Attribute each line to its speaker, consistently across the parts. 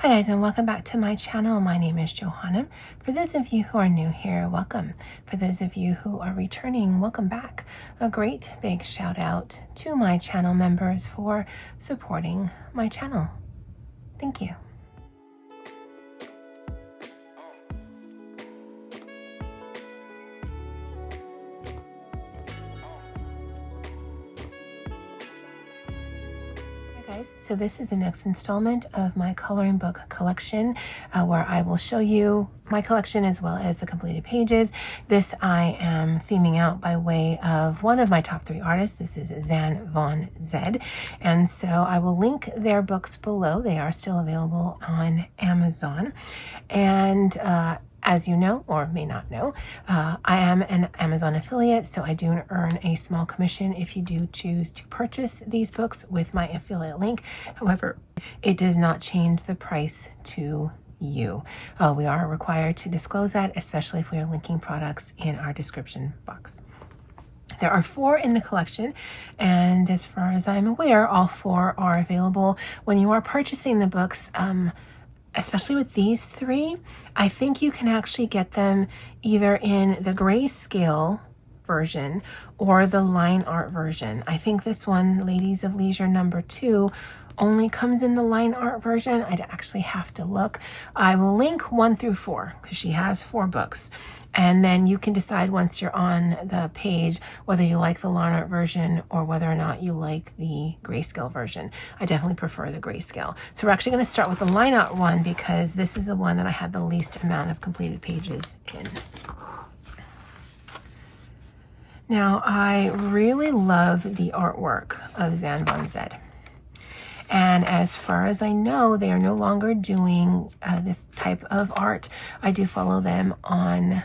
Speaker 1: Hi guys, and welcome back to my channel. My name is Johanna. For those of you who are new here, welcome. For those of you who are returning, welcome back. A great big shout out to my channel members for supporting my channel. Thank you. Guys, so this is the next installment of my coloring book collection where I will show you my collection as well as the completed pages. This I am theming out by way of one of my top 3 artists. This is Zan Von Zed, and so I will link their books below. They are still available on Amazon, and as you know, or may not know, I am an Amazon affiliate, so I do earn a small commission if you do choose to purchase these books with my affiliate link. However, it does not change the price to you. We are required to disclose that, especially if we are linking products in our description box. There are 4 in the collection, and as far as I'm aware, all 4 are available. When you are purchasing the books, especially with these 3, I think you can actually get them either in the grayscale version or the line art version. I think this one, Ladies of Leisure number 2, only comes in the line art version. I'd actually have to look. I will link 1 through 4 because she has 4 books. And then you can decide once you're on the page whether you like the line art version or whether or not you like the grayscale version. I definitely prefer the grayscale. So we're actually going to start with the line art one because this is the one that I had the least amount of completed pages in. Now, I really love the artwork of Zan Von Zed. And as far as I know, they are no longer doing this type of art. I do follow them on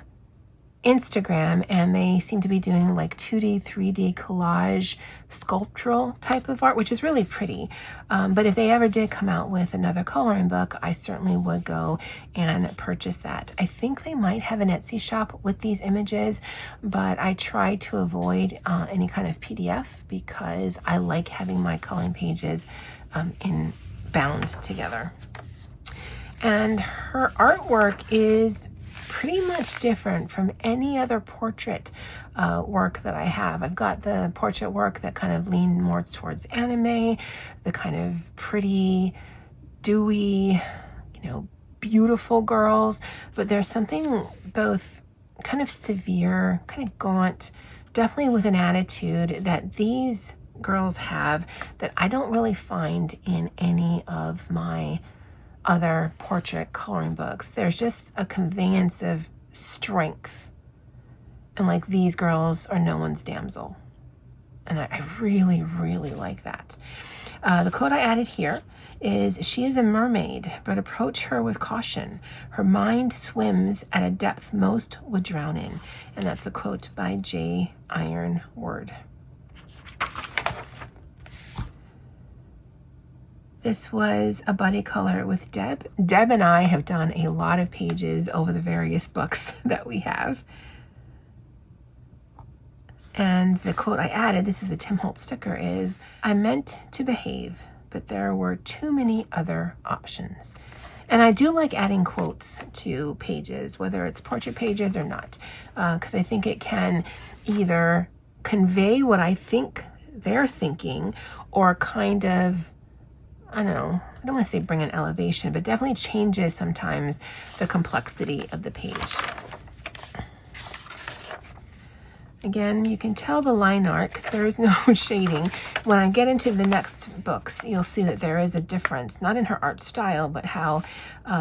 Speaker 1: Instagram, and they seem to be doing like 2D, 3D collage, sculptural type of art, which is really pretty. But if they ever did come out with another coloring book, I certainly would go and purchase that. I think they might have an Etsy shop with these images, but I try to avoid any kind of PDF because I like having my coloring pages bound together. And her artwork is pretty much different from any other portrait work that I have. I've got the portrait work that kind of lean more towards anime, the kind of pretty, dewy, beautiful girls, but there's something both kind of severe, kind of gaunt, definitely with an attitude that these girls have that I don't really find in any of my other portrait coloring books. There's just a conveyance of strength, and like these girls are no one's damsel, and I really like that. The quote I added here is, "She is a mermaid, but approach her with caution. Her mind swims at a depth most would drown in." And that's a quote by J. Ironword. This was a buddy color with Deb. Deb and I have done a lot of pages over the various books that we have. And the quote I added, this is a Tim Holtz sticker, is, "I meant to behave, but there were too many other options." And I do like adding quotes to pages, whether it's portrait pages or not, because I think it can either convey what I think they're thinking or kind of, I don't want to say bring an elevation, but definitely changes sometimes the complexity of the page. Again, you can tell the line art because there is no shading. When I get into the next books, you'll see that there is a difference, not in her art style, but how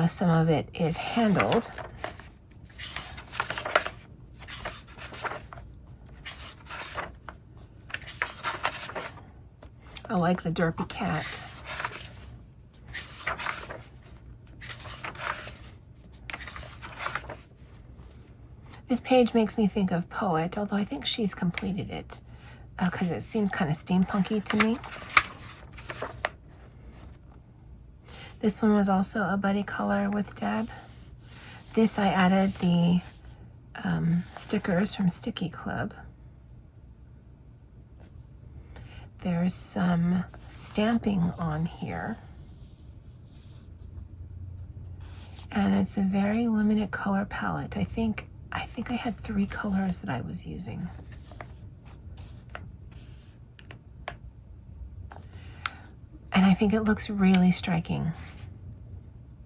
Speaker 1: some of it is handled. I like the derpy cat. This page makes me think of Poet, although I think she's completed it because it seems kind of steampunky to me. This one was also a buddy color with Deb. This I added the stickers from Sticky Club. There's some stamping on here. And it's a very limited color palette. I think I had 3 colors that I was using. And I think it looks really striking.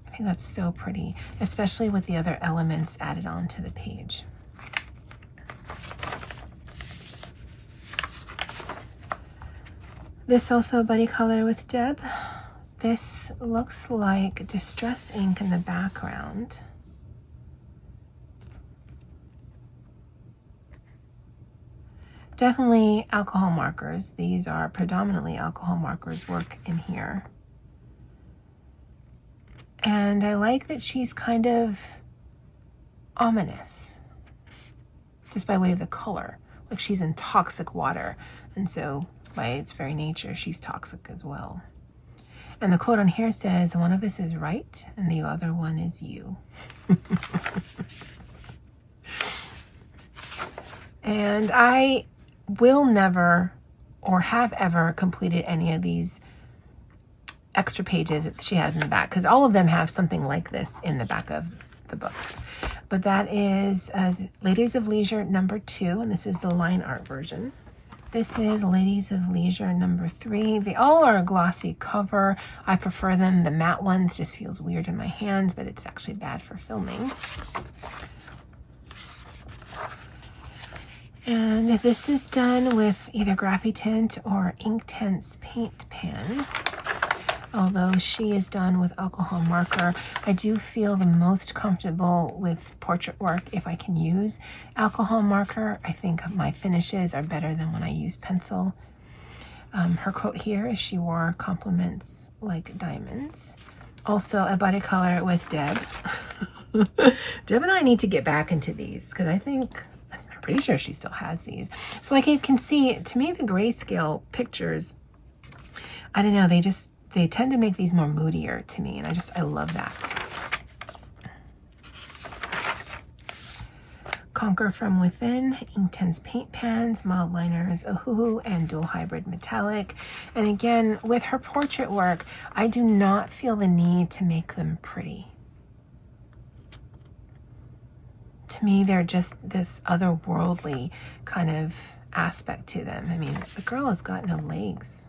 Speaker 1: I think that's so pretty, especially with the other elements added onto the page. This also a buddy color with Deb. This looks like distress ink in the background. Definitely alcohol markers. These are predominantly alcohol markers work in here. And I like that she's kind of ominous, just by way of the color. Like she's in toxic water, and so by its very nature, she's toxic as well. And the quote on here says, one of us is right and the other one is you. And I will never or have ever completed any of these extra pages that she has in the back, because all of them have something like this in the back of the books. But that is Ladies of Leisure number 2, and this is the line art version. This is Ladies of Leisure number 3. They all are a glossy cover. I prefer them. The matte ones just feels weird in my hands, but it's actually bad for filming. And this is done with either Graphitint or Inktense paint pen. Although she is done with alcohol marker, I do feel the most comfortable with portrait work if I can use alcohol marker. I think my finishes are better than when I use pencil. Her quote here is, she wore compliments like diamonds. Also a body color with Deb. Deb and I need to get back into these, because I'm pretty sure she still has these. So like you can see, to me, the grayscale pictures, I don't know, they tend to make these more moodier to me, and I love that. Conquer from Within, Inktense paint pens, mild liners, Ohuhu, and dual hybrid metallic. And again, with her portrait work, I do not feel the need to make them pretty. To me, they're just this otherworldly kind of aspect to them. I mean, the girl has got no legs.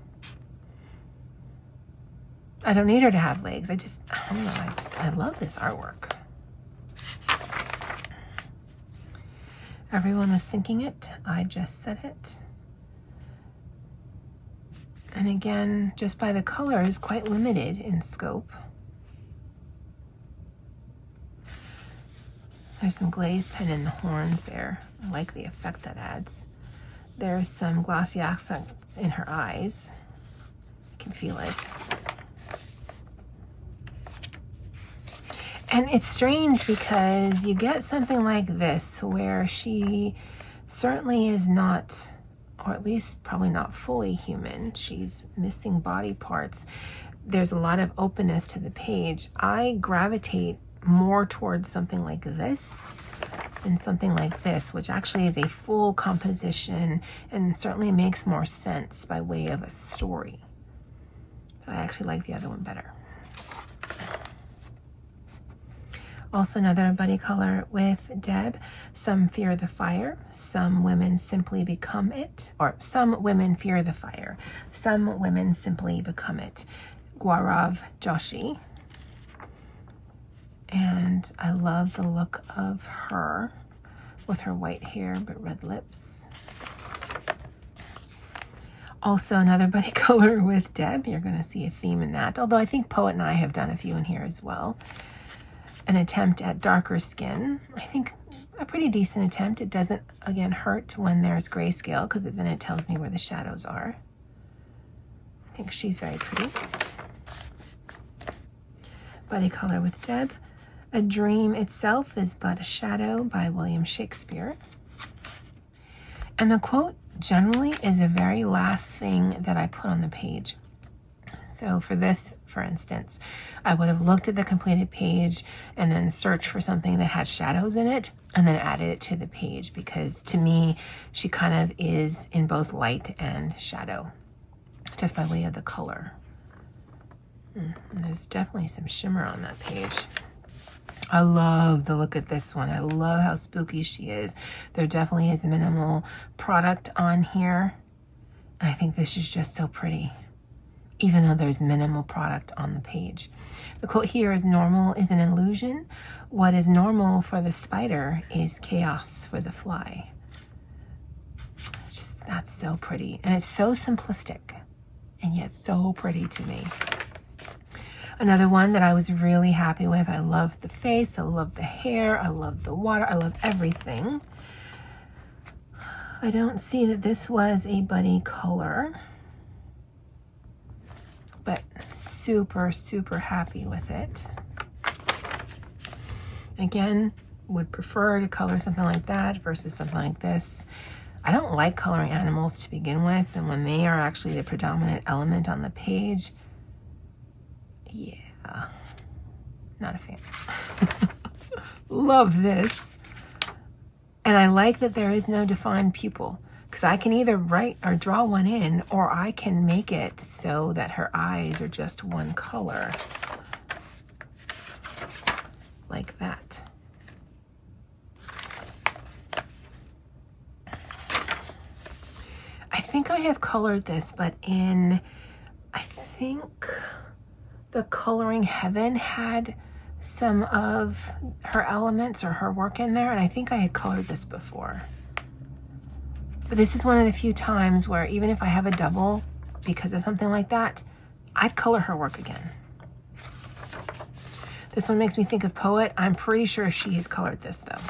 Speaker 1: I don't need her to have legs. I don't know, I love this artwork. Everyone was thinking it. I just said it. And again, just by the colors, quite limited in scope. There's some glaze pen in the horns there. I like the effect that adds. There's some glossy accents in her eyes. I can feel it. And it's strange because you get something like this where she certainly is not, or at least probably not fully human. She's missing body parts. There's a lot of openness to the page. I gravitate more towards something like this than something like this, which actually is a full composition and certainly makes more sense by way of a story. But I actually like the other one better. Also another buddy color with Deb, Some Fear the Fire, Some Women Simply Become It, or Some Women Fear the Fire, Some Women Simply Become It, Gaurav Joshi. And I love the look of her with her white hair but red lips. Also another buddy color with Deb. You're going to see a theme in that, although I think Poet and I have done a few in here as well. An attempt at darker skin. I think a pretty decent attempt. It doesn't, again, hurt when there's grayscale, because then it tells me where the shadows are. I think she's very pretty. Buddy color with Deb. A Dream Itself is But a Shadow by William Shakespeare. And the quote generally is the very last thing that I put on the page. So for this, for instance, I would have looked at the completed page and then searched for something that had shadows in it and then added it to the page, because to me, she kind of is in both light and shadow, just by way of the color. And there's definitely some shimmer on that page. I love the look at this one. I love how spooky she is. There definitely is minimal product on here. And I think this is just so pretty, even though there's minimal product on the page. The quote here is, normal is an illusion. What is normal for the spider is chaos for the fly. It's just, that's so pretty. And it's so simplistic and yet so pretty to me. Another one that I was really happy with. I love the face, I love the hair, I love the water, I love everything. I don't see that this was a buddy color, but super, super happy with it. Again, would prefer to color something like that versus something like this. I don't like coloring animals to begin with, and when they are actually the predominant element on the page, yeah, not a fan. Love this. And I like that there is no defined pupil, because I can either write or draw one in, or I can make it so that her eyes are just one color, like that. I think I have colored this, but I think the Coloring Heaven had some of her elements or her work in there, and I think I had colored this before. But this is one of the few times where even if I have a double because of something like that, I'd color her work again. This one makes me think of Poet. I'm pretty sure she has colored this though.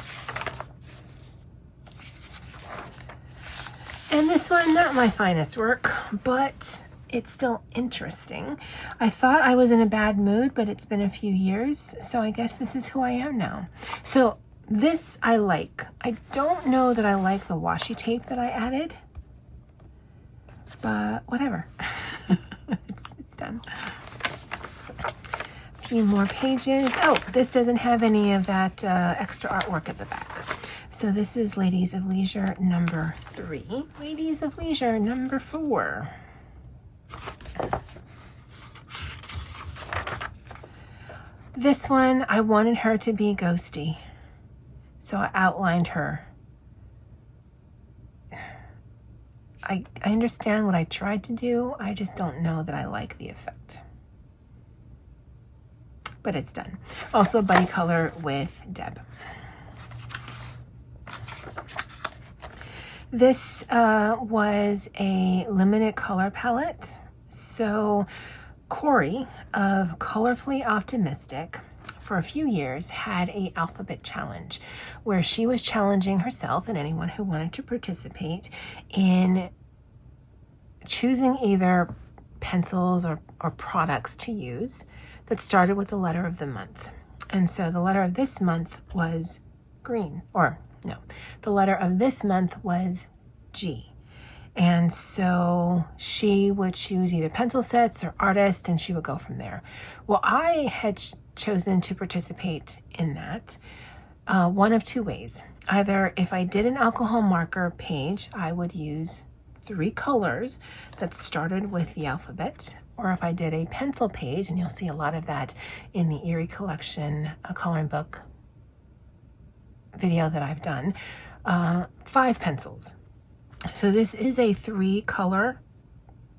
Speaker 1: And this one, not my finest work, but it's still interesting. I thought I was in a bad mood, but it's been a few years, so I guess this is who I am now. So this I like. I don't know that I like the washi tape that I added, but whatever. it's done. A few more pages. Oh, this doesn't have any of that extra artwork at the back. So this is Ladies of Leisure number 3. Ladies of Leisure number 4. This one, I wanted her to be ghosty, so I outlined her. I understand what I tried to do, I just don't know that I like the effect. But it's done. Also buddy color with Deb. This was a limited color palette. So Cori of Colorfully Optimistic for a few years had an alphabet challenge where she was challenging herself and anyone who wanted to participate in choosing either pencils or products to use that started with the letter of the month. And so the letter of this month was green, or no, the letter of this month was G. And so she would choose either pencil sets or artists, and she would go from there. Well, I had chosen to participate in that one of two ways. Either if I did an alcohol marker page, I would use 3 colors that started with the alphabet, or if I did a pencil page, and you'll see a lot of that in the Erie Collection coloring book video that I've done, 5 pencils. So this is a 3-color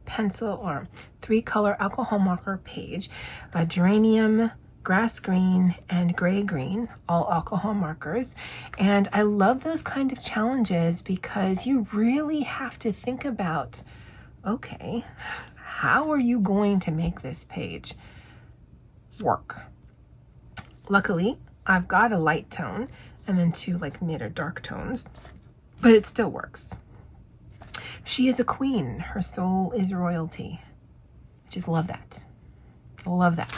Speaker 1: pencil or 3-color alcohol marker page, a geranium, grass green, and gray green, all alcohol markers. And I love those kind of challenges because you really have to think about, okay, how are you going to make this page work? Luckily, I've got a light tone and then 2 like mid or dark tones, but it still works. She is a queen. Her soul is royalty. I just love that. I love that.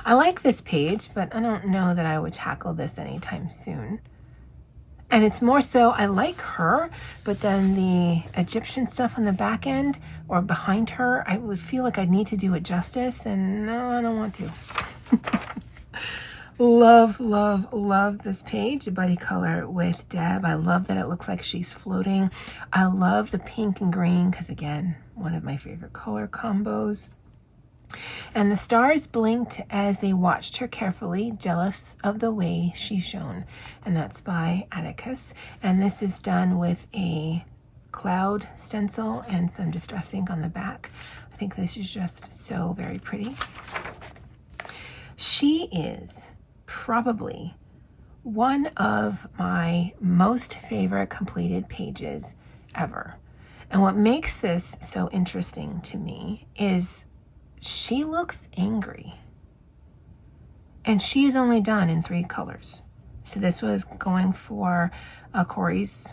Speaker 1: I like this page, but I don't know that I would tackle this anytime soon. And it's more so, I like her, but then the Egyptian stuff on the back end or behind her, I would feel like I'd need to do it justice, and no, I don't want to. Love, love, love this page, buddy color with Deb. I love that it looks like she's floating. I love the pink and green because, again, one of my favorite color combos. And the stars blinked as they watched her carefully, jealous of the way she shone. And that's by Atticus. And this is done with a cloud stencil and some distress ink on the back. I think this is just so very pretty. She is probably one of my most favorite completed pages ever. And what makes this so interesting to me is she looks angry. And she is only done in 3 colors. So this was going for Cori's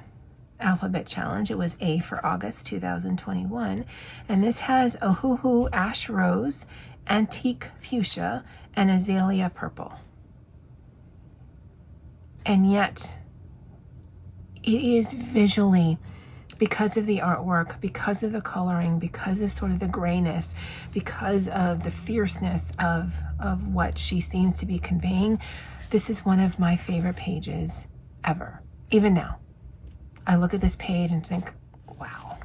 Speaker 1: alphabet challenge. It was A for August 2021. And this has Ohuhu Ash Rose, Antique Fuchsia, and Azalea Purple. And yet, it is visually, because of the artwork, because of the coloring, because of sort of the grayness, because of the fierceness of what she seems to be conveying, this is one of my favorite pages ever. Even now, I look at this page and think, wow,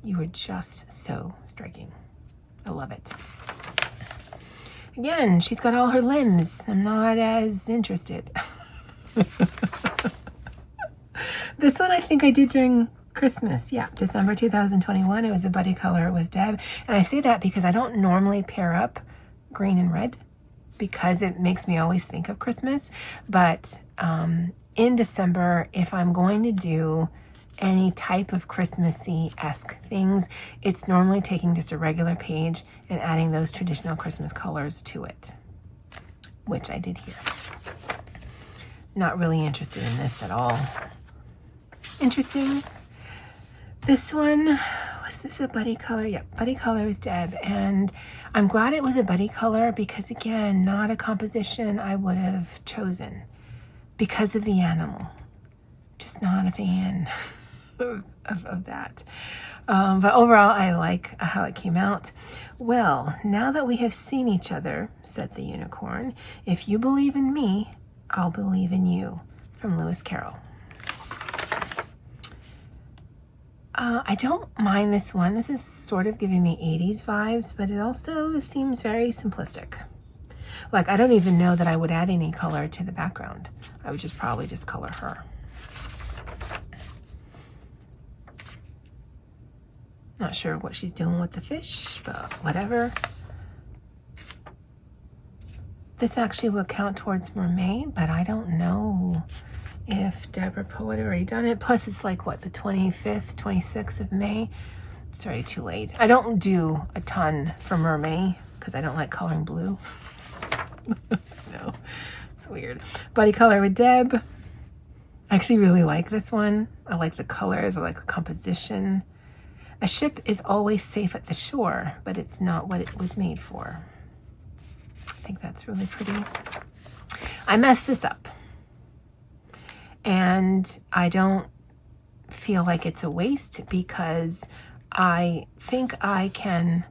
Speaker 1: you are just so striking. I love it. Again, she's got all her limbs. I'm not as interested. This one I think I did during Christmas. Yeah, December 2021. It was a buddy color with Deb. And I say that because I don't normally pair up green and red because it makes me always think of Christmas. But in December, if I'm going to do any type of Christmassy-esque things, it's normally taking just a regular page and adding those traditional Christmas colors to it, which I did here. Not really interested in this at all. Interesting. This one, was this a buddy color? Yep, buddy color with Deb. And I'm glad it was a buddy color because, again, not a composition I would have chosen because of the animal. Just not a fan of that. But overall, I like how it came out. Well, now that we have seen each other, said the unicorn, if you believe in me, I'll believe in you. From Lewis Carroll. I don't mind this one. This is sort of giving me 80s vibes, but it also seems very simplistic. Like, I don't even know that I would add any color to the background. I would probably just color her. Not sure what she's doing with the fish, but whatever. This actually will count towards Mermaid, but I don't know if Deb or Poet had already done it. Plus, it's like, what, the 25th, 26th of May? It's already too late. I don't do a ton for Mermaid because I don't like coloring blue. No, it's weird. Buddy color with Deb. I actually really like this one. I like the colors. I like the composition. A ship is always safe at the shore, but it's not what it was made for. I think that's really pretty. I messed this up. And I don't feel like it's a waste because I think I can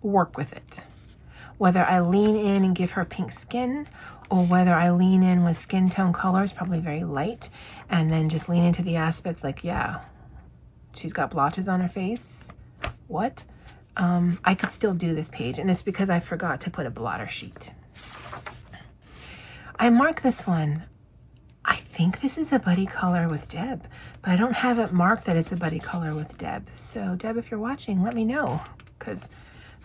Speaker 1: work with it. Whether I lean in and give her pink skin or whether I lean in with skin tone colors, probably very light, and then just lean into the aspect like, yeah, she's got blotches on her face. What? I could still do this page, and it's because I forgot to put a blotter sheet. I mark this one. I think this is a buddy color with Deb, but I don't have it marked that it's a buddy color with Deb. So Deb, if you're watching, let me know, because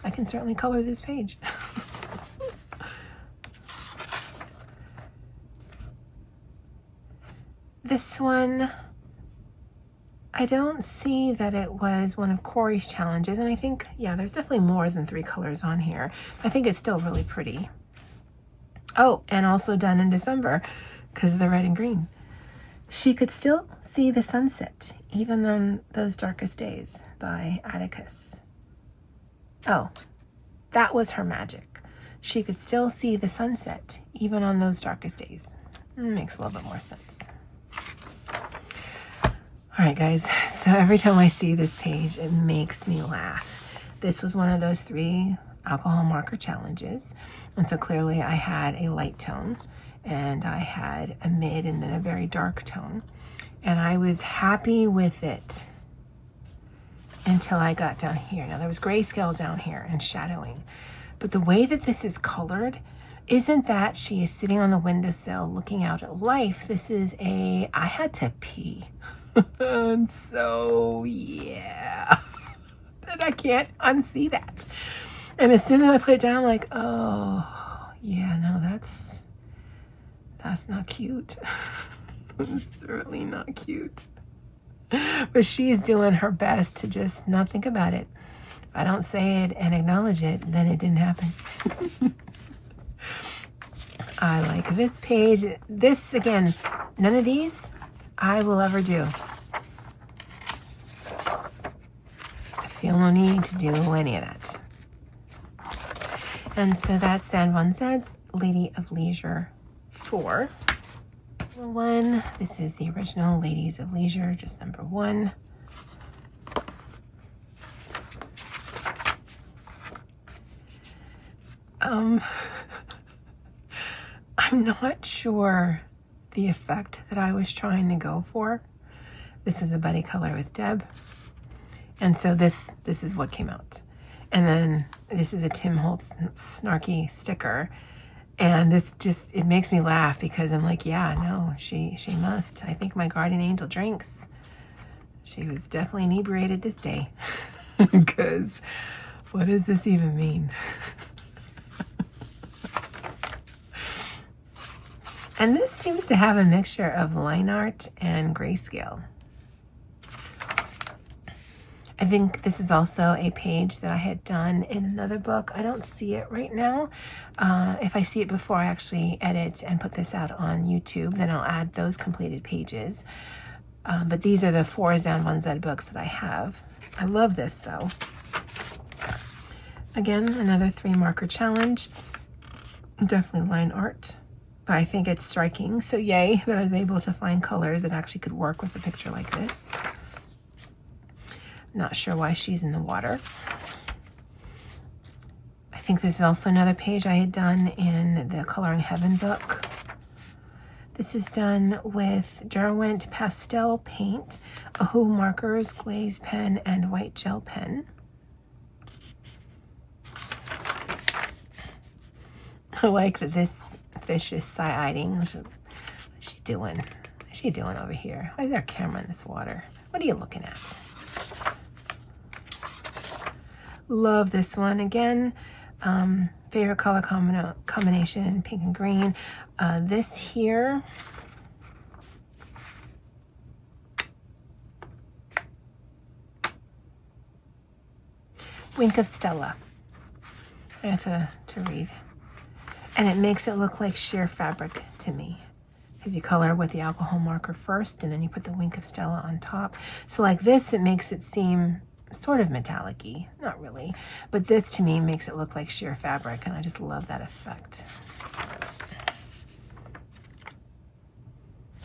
Speaker 1: I can certainly color this page. This one, I don't see that it was one of Cori's challenges, and I think, yeah, there's definitely more than 3 colors on here. I think it's still really pretty. Oh, and also done in December because of the red and green. She could still see the sunset, even on those darkest days, by Atticus. Oh, that was her magic. She could still see the sunset, even on those darkest days. Makes a little bit more sense. All right, guys, so every time I see this page, it makes me laugh. This was one of those 3 alcohol marker challenges. And so clearly I had a light tone and I had a mid and then a very dark tone. And I was happy with it. until I got down here. Now there was grayscale down here and shadowing, but the way that this is colored isn't that she is sitting on the windowsill looking out at life. This is I had to pee. And so yeah, and I can't unsee that. And as soon as I put it down, I'm like, oh yeah, no, that's not cute. It's certainly not cute. But she's doing her best to just not think about it. If I don't say it and acknowledge it, then it didn't happen. I like this page. This, again, none of these I will ever do. I feel no need to do any of that. And so that's Zan Von Zed, Lady of Leisure 4. One. This is the original Ladies of Leisure, just number 1. I'm not sure the effect that I was trying to go for. This is a buddy color with Deb. And so this is what came out. And then this is a Tim Holtz snarky sticker. And this just, it makes me laugh because I'm like, yeah, no, she must. I think my guardian angel drinks. She was definitely inebriated this day. Because what does this even mean? And this seems to have a mixture of line art and grayscale. I think this is also a page that I had done in another book. I don't see it right now. If I see it before I actually edit and put this out on YouTube, then I'll add those completed pages. But these are the 4 Zan Von Zed books that I have. I love this though. Again, another 3 marker challenge. Definitely line art. But I think it's striking. So yay that I was able to find colors that actually could work with a picture like this. Not sure why she's in the water. I think this is also another page I had done in the Coloring Heaven book. This is done with Derwent pastel paint, Ohu markers, glaze pen, and white gel pen. I like that this fish is side-eyeing. What's she doing? What's she doing over here? Why is there a camera in this water? What are you looking at? Love this one. Again, favorite color combination, pink and green. This here, Wink of Stella. I have to read. And it makes it look like sheer fabric to me, because you color with the alcohol marker first and then you put the Wink of Stella on top. So like this, it makes it seem sort of metallic-y, not really, but this to me makes it look like sheer fabric, and I just love that effect.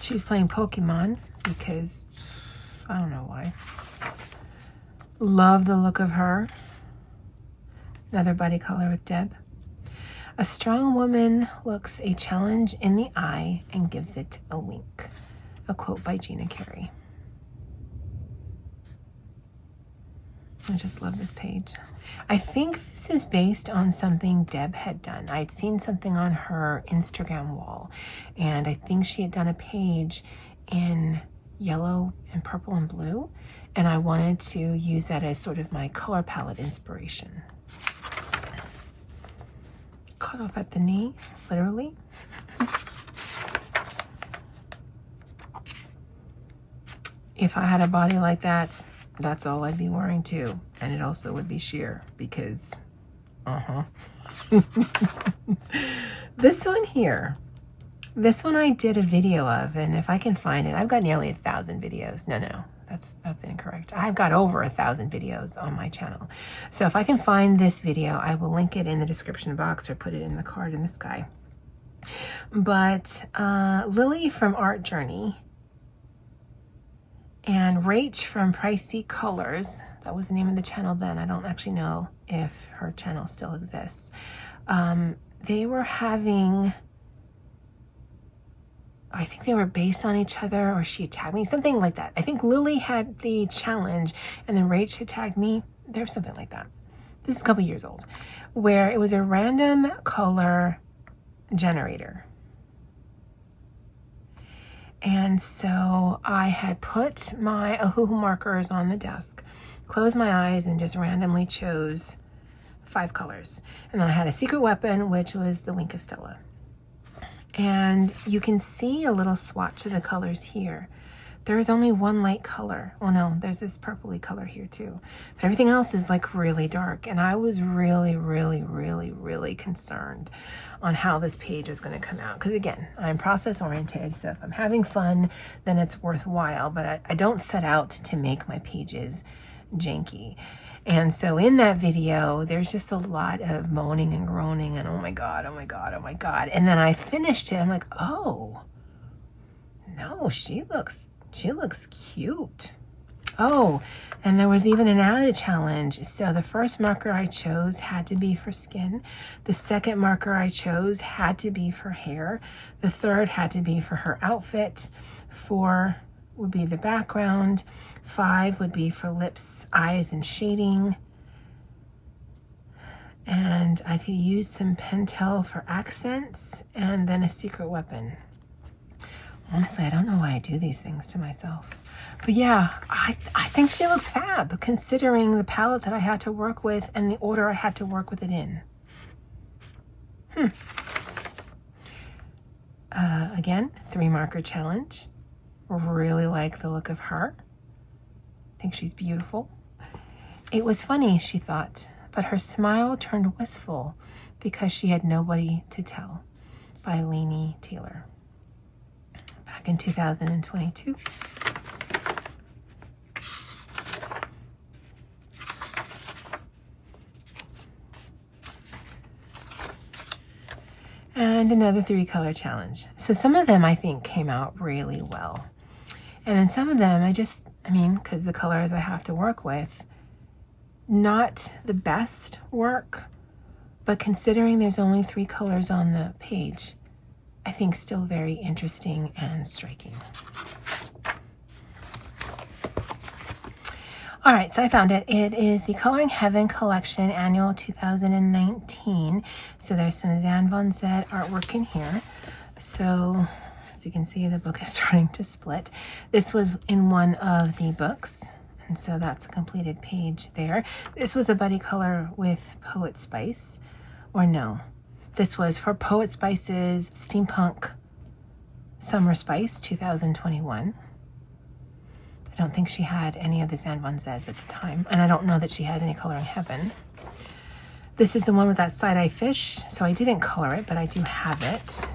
Speaker 1: She's playing Pokemon because I don't know why. Love the look of her. Another buddy color with Deb. A strong woman looks a challenge in the eye and gives it a wink. A quote by Gina Carey. I just love this page. I think this is based on something Deb had done. I'd seen something on her Instagram wall, and I think she had done a page in yellow and purple and blue, and I wanted to use that as sort of my color palette inspiration. Cut off at the knee, literally. If I had a body like that, that's all I'd be wearing too. And it also would be sheer because, This one here, this one I did a video of, and if I can find it, I've got nearly 1,000 videos. No, that's incorrect. I've got over 1,000 videos on my channel. So if I can find this video, I will link it in the description box or put it in the card in the sky. But Lily from Art Journey and Rach from Pricey Colors, that was the name of the channel then. I don't actually know if her channel still exists. They were having I think they were based on each other, or she had tagged me, something like that. I think Lily had the challenge and then Rach had tagged me. There was something like that. This is a couple years old, where it was a random color generator. And so I had put my Ohuhu markers on the desk, closed my eyes, and just randomly chose 5 colors. And then I had a secret weapon, which was the Wink of Stella. And you can see a little swatch of the colors here. There is only one light color. Well, no, there's this purpley color here too. But everything else is like really dark. And I was really, really, really, really concerned on how this page is going to come out. Because again, I'm process oriented. So if I'm having fun, then it's worthwhile. But I don't set out to make my pages janky. And so in that video, there's just a lot of moaning and groaning and oh my God, oh my God, oh my God. And then I finished it. I'm like, oh, no, she looks cute. Oh, and there was even an added challenge. So the first marker I chose had to be for skin. The second marker I chose had to be for hair. The third had to be for her outfit. 4 would be the background. 5 would be for lips, eyes, and shading. And I could use some Pentel for accents and then a secret weapon. Honestly, I don't know why I do these things to myself. But yeah, I think she looks fab, considering the palette that I had to work with and the order I had to work with it in. Again, 3 marker challenge. Really like the look of her. I think she's beautiful. It was funny, she thought, but her smile turned wistful because she had nobody to tell. By Lainey Taylor. Back in 2022. And another 3 color challenge. So some of them I think came out really well. And then some of them because the colors I have to work with, not the best work, but considering there's only 3 colors on the page, I think still very interesting and striking. All right, so I found it. It is the Coloring Heaven Collection Annual 2019. So there's some Zan Von Zed artwork in here. So as you can see, the book is starting to split. This was in one of the books, and so that's a completed page there. This was a buddy color with Poet Spice, or no. This was for Poet Spice's Steampunk Summer Spice 2021. I don't think she had any of the Zan Von Zeds at the time, and I don't know that she has any Coloring Heaven. This is the one with that side-eye fish, so I didn't color it, but I do have it.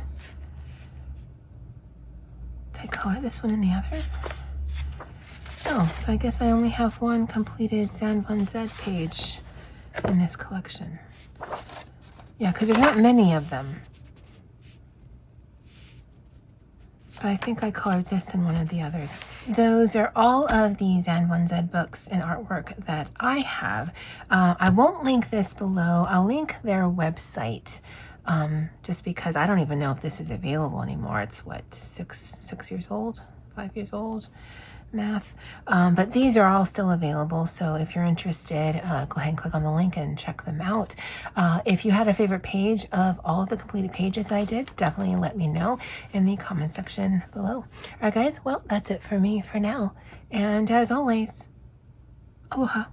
Speaker 1: Did I color this one in the other? No, so I guess I only have one completed Zan Von Zed page in this collection. Yeah, because there's not many of them. But I think I colored this in one of the others. Those are all of the Zan Von Zed books and artwork that I have. I won't link this below. I'll link their website just because I don't even know if this is available anymore. It's what, 6 years old, 5 years old? Math. But these are all still available, so if you're interested, go ahead and click on the link and check them out. If you had a favorite page of all of the completed pages I did, definitely let me know in the comment section below. Alright guys, well, that's it for me for now, and as always, aloha.